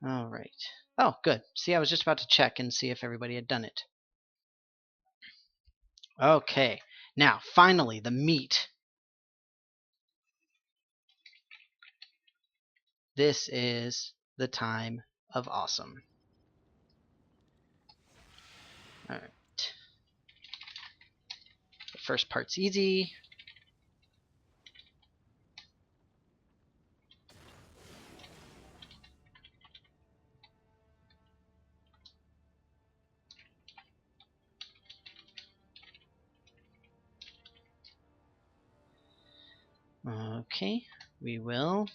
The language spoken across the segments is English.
Alright. Oh, good. See, I was just about to check and see if everybody had done it. Okay. Now, finally, the meat. This is the time of awesome. Alright. The first part's easy. Okay, we will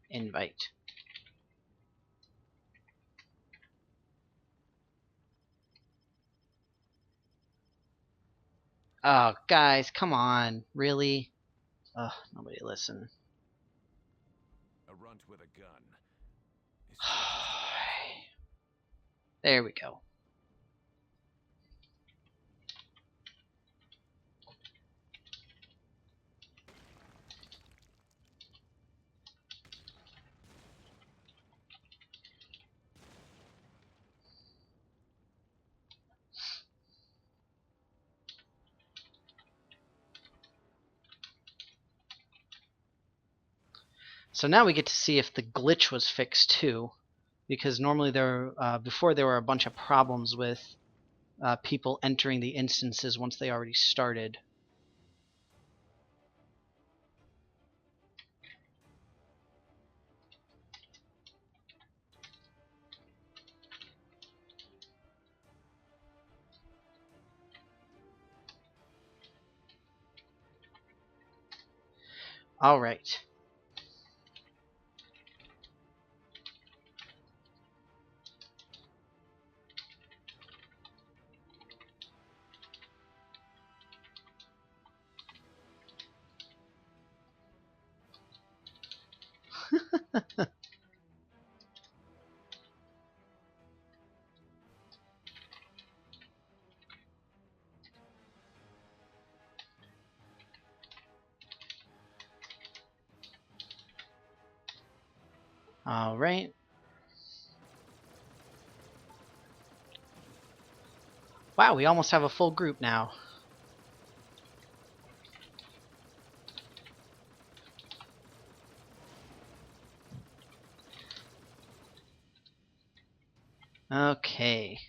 invite. Oh, guys, come on. Really? Ugh, nobody listen. A runt with a gun. There we go. So now we get to see if the glitch was fixed too, because normally before there were a bunch of problems with people entering the instances once they already started. All right. All right. Wow, we almost have a full group now. Okay.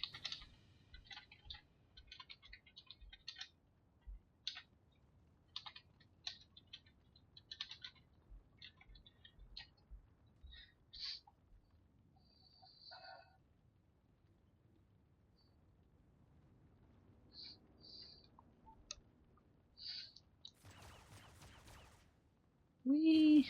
Whee!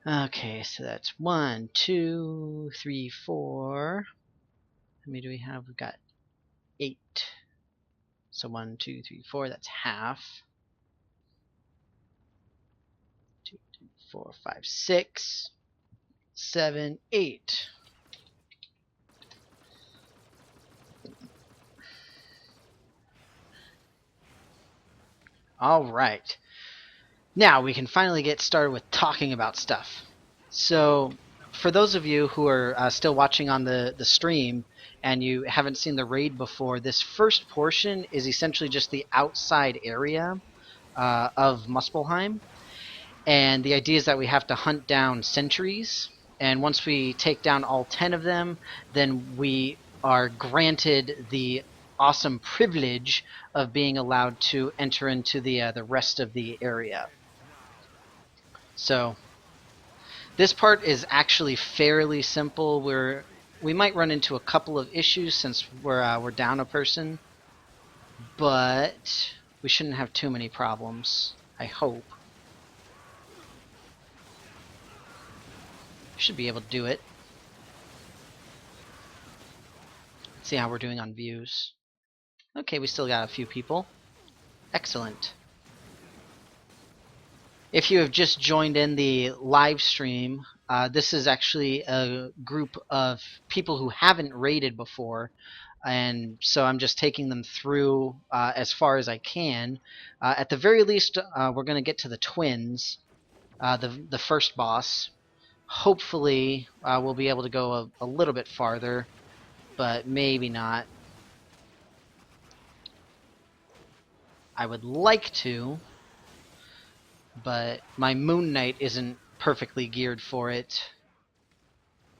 Okay, so that's 1, 2, 3, 4. How many do we have? We've got 8. So 1, 2, 3, 4. That's half. 2, 3, 4, 5, 6, 7, 8. All right. Now we can finally get started with talking about stuff. So, for those of you who are still watching on the stream and you haven't seen the raid before, this first portion is essentially just the outside area of Muspelheim. And the idea is that we have to hunt down sentries. And once we take down all 10 of them, then we are granted the awesome privilege of being allowed to enter into the rest of the area. So this part is actually fairly simple. We might run into a couple of issues since we're down a person, but we shouldn't have too many problems, I hope. Should be able to do it. Let's see how we're doing on views. Okay, we still got a few people. Excellent. If you have just joined in the live stream, this is actually a group of people who haven't raided before, and so I'm just taking them through as far as I can. At the very least, we're going to get to the twins, the first boss. Hopefully, we'll be able to go a little bit farther, but maybe not. I would like to, but my Moon Knight isn't perfectly geared for it,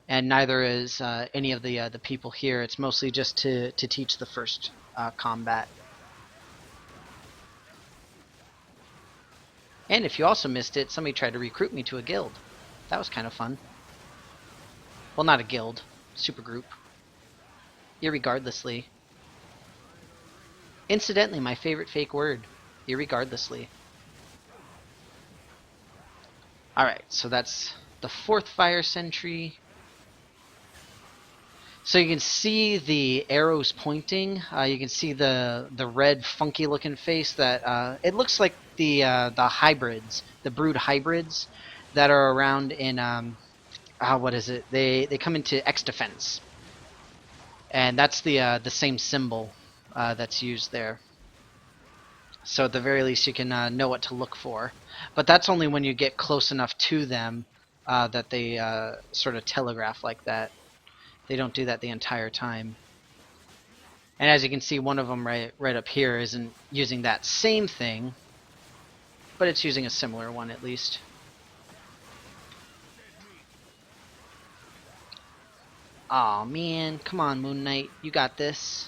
and neither is any of the people here. It's mostly just to teach the first combat. And if you also missed it, somebody tried to recruit me to a guild. That was kind of fun. Well, not a guild, supergroup. Irregardlessly. Incidentally, my favorite fake word. Irregardlessly. Alright, so that's the 4th fire sentry. So you can see the arrows pointing. You can see the red, funky-looking face. That it looks like the hybrids, the brood hybrids that are around in what is it? They come into X Defense, and that's the same symbol that's used there. So at the very least, you can know what to look for. But that's only when you get close enough to them that they sort of telegraph like that. They don't do that the entire time. And as you can see, one of them right up here isn't using that same thing, but it's using a similar one at least. Aw, man. Come on, Moon Knight. You got this.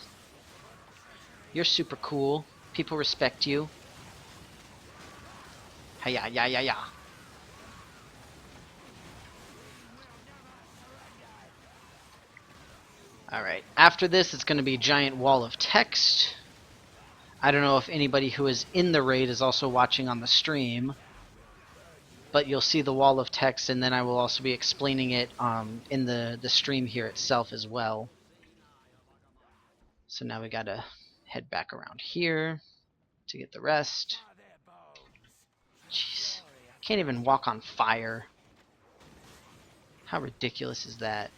You're super cool. People respect you. Hiya, ya, ya, ya. Alright, after this, it's going to be giant wall of text. I don't know if anybody who is in the raid is also watching on the stream, but you'll see the wall of text, and then I will also be explaining it in the stream here itself as well. So now we gotta head back around here to get the rest. Jeez, can't even walk on fire. How ridiculous is that?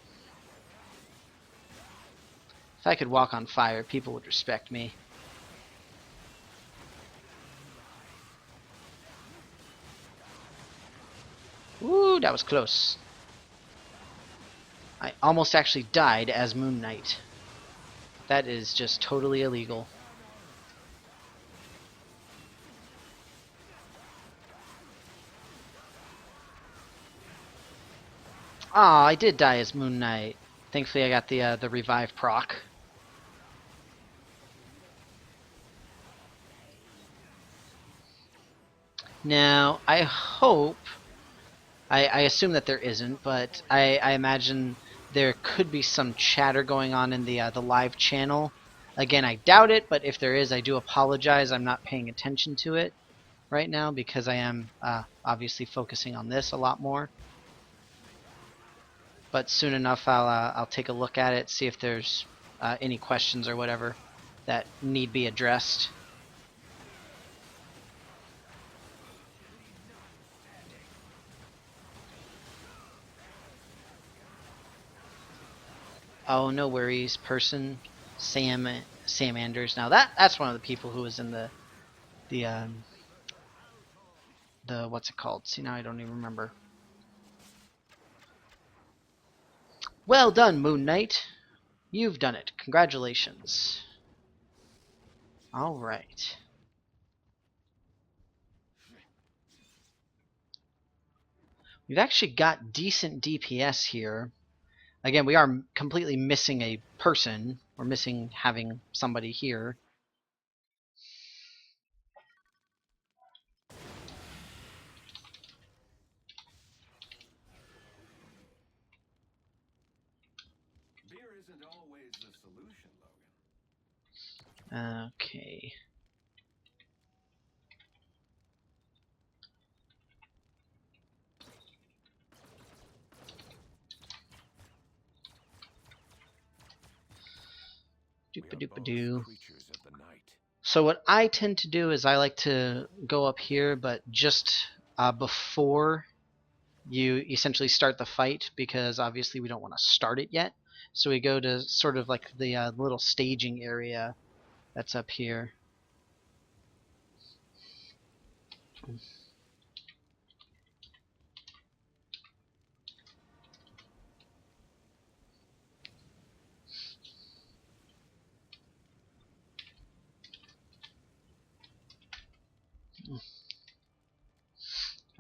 If I could walk on fire, people would respect me. Ooh, that was close. I almost actually died as Moon Knight. That is just totally illegal. Ah, I did die as Moon Knight. Thankfully I got the revive proc. Now, I hope... I assume that there isn't, but I imagine there could be some chatter going on in the live channel. Again, I doubt it, but if there is, I do apologize. I'm not paying attention to it right now because I am obviously focusing on this a lot more. But soon enough, I'll take a look at it, see if there's any questions or whatever that need be addressed. Oh, no worries, person. Sam Anders. Now that's one of the people who was in the what's it called? See, now I don't even remember. Well done, Moon Knight. You've done it. Congratulations. All right. We've actually got decent DPS here. Again, we are completely missing a person. We're missing having somebody here. Beer isn't always the solution, Logan. Okay. Doop-a-doop-a-doo. Creatures of the night. So what I tend to do is I like to go up here, but just before you essentially start the fight, because obviously we don't want to start it yet. So we go to sort of like the little staging area that's up here.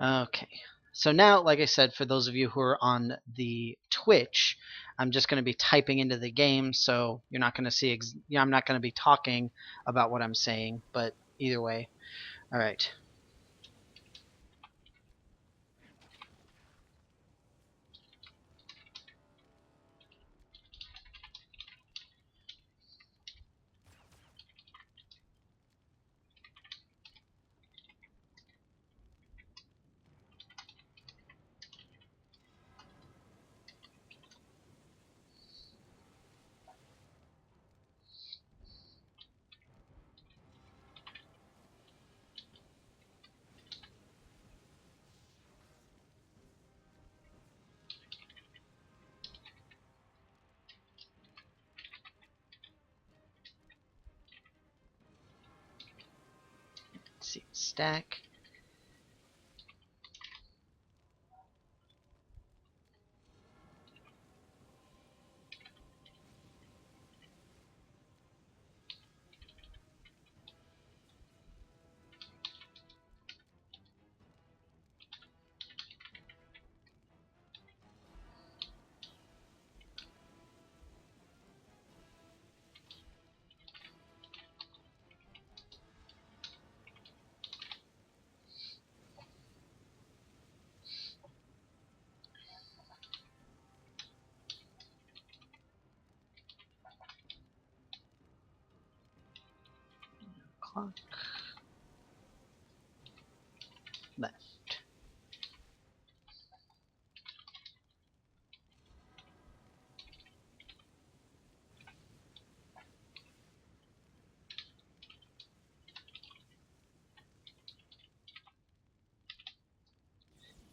Okay. So now, like I said, for those of you who are on the Twitch, I'm just going to be typing into the game, so you're not going to see. I'm not going to be talking about what I'm saying, but either way. All right. Let's see. Stack. Clock. Left.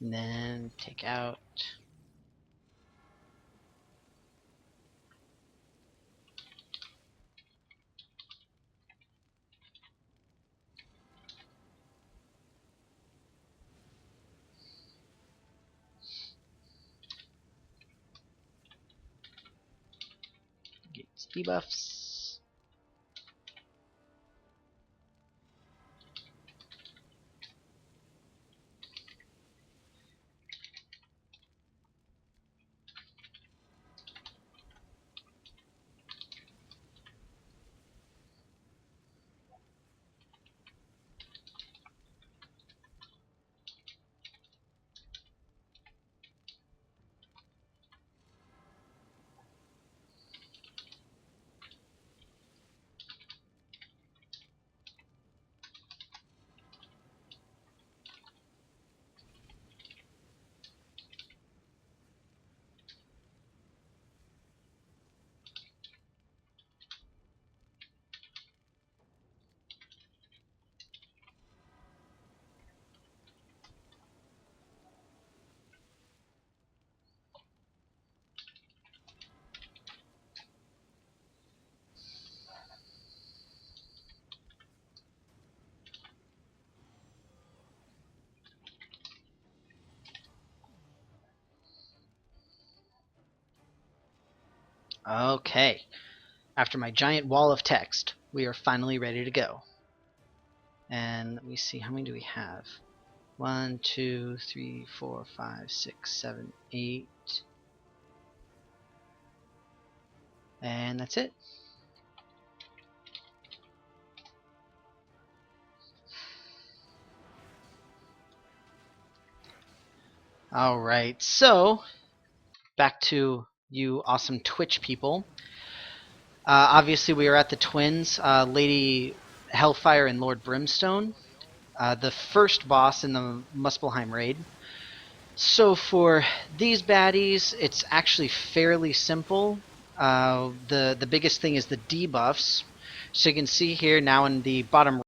And then take out. Get debuffs. Okay. After my giant wall of text, we are finally ready to go. And let me see, how many do we have? 1, 2, 3, 4, 5, 6, 7, 8. And that's it. Alright, so back to you awesome Twitch people. Obviously, we are at the Twins, Lady Hellfire and Lord Brimstone, the first boss in the Muspelheim raid. So for these baddies, it's actually fairly simple. The biggest thing is the debuffs. So you can see here now in the bottom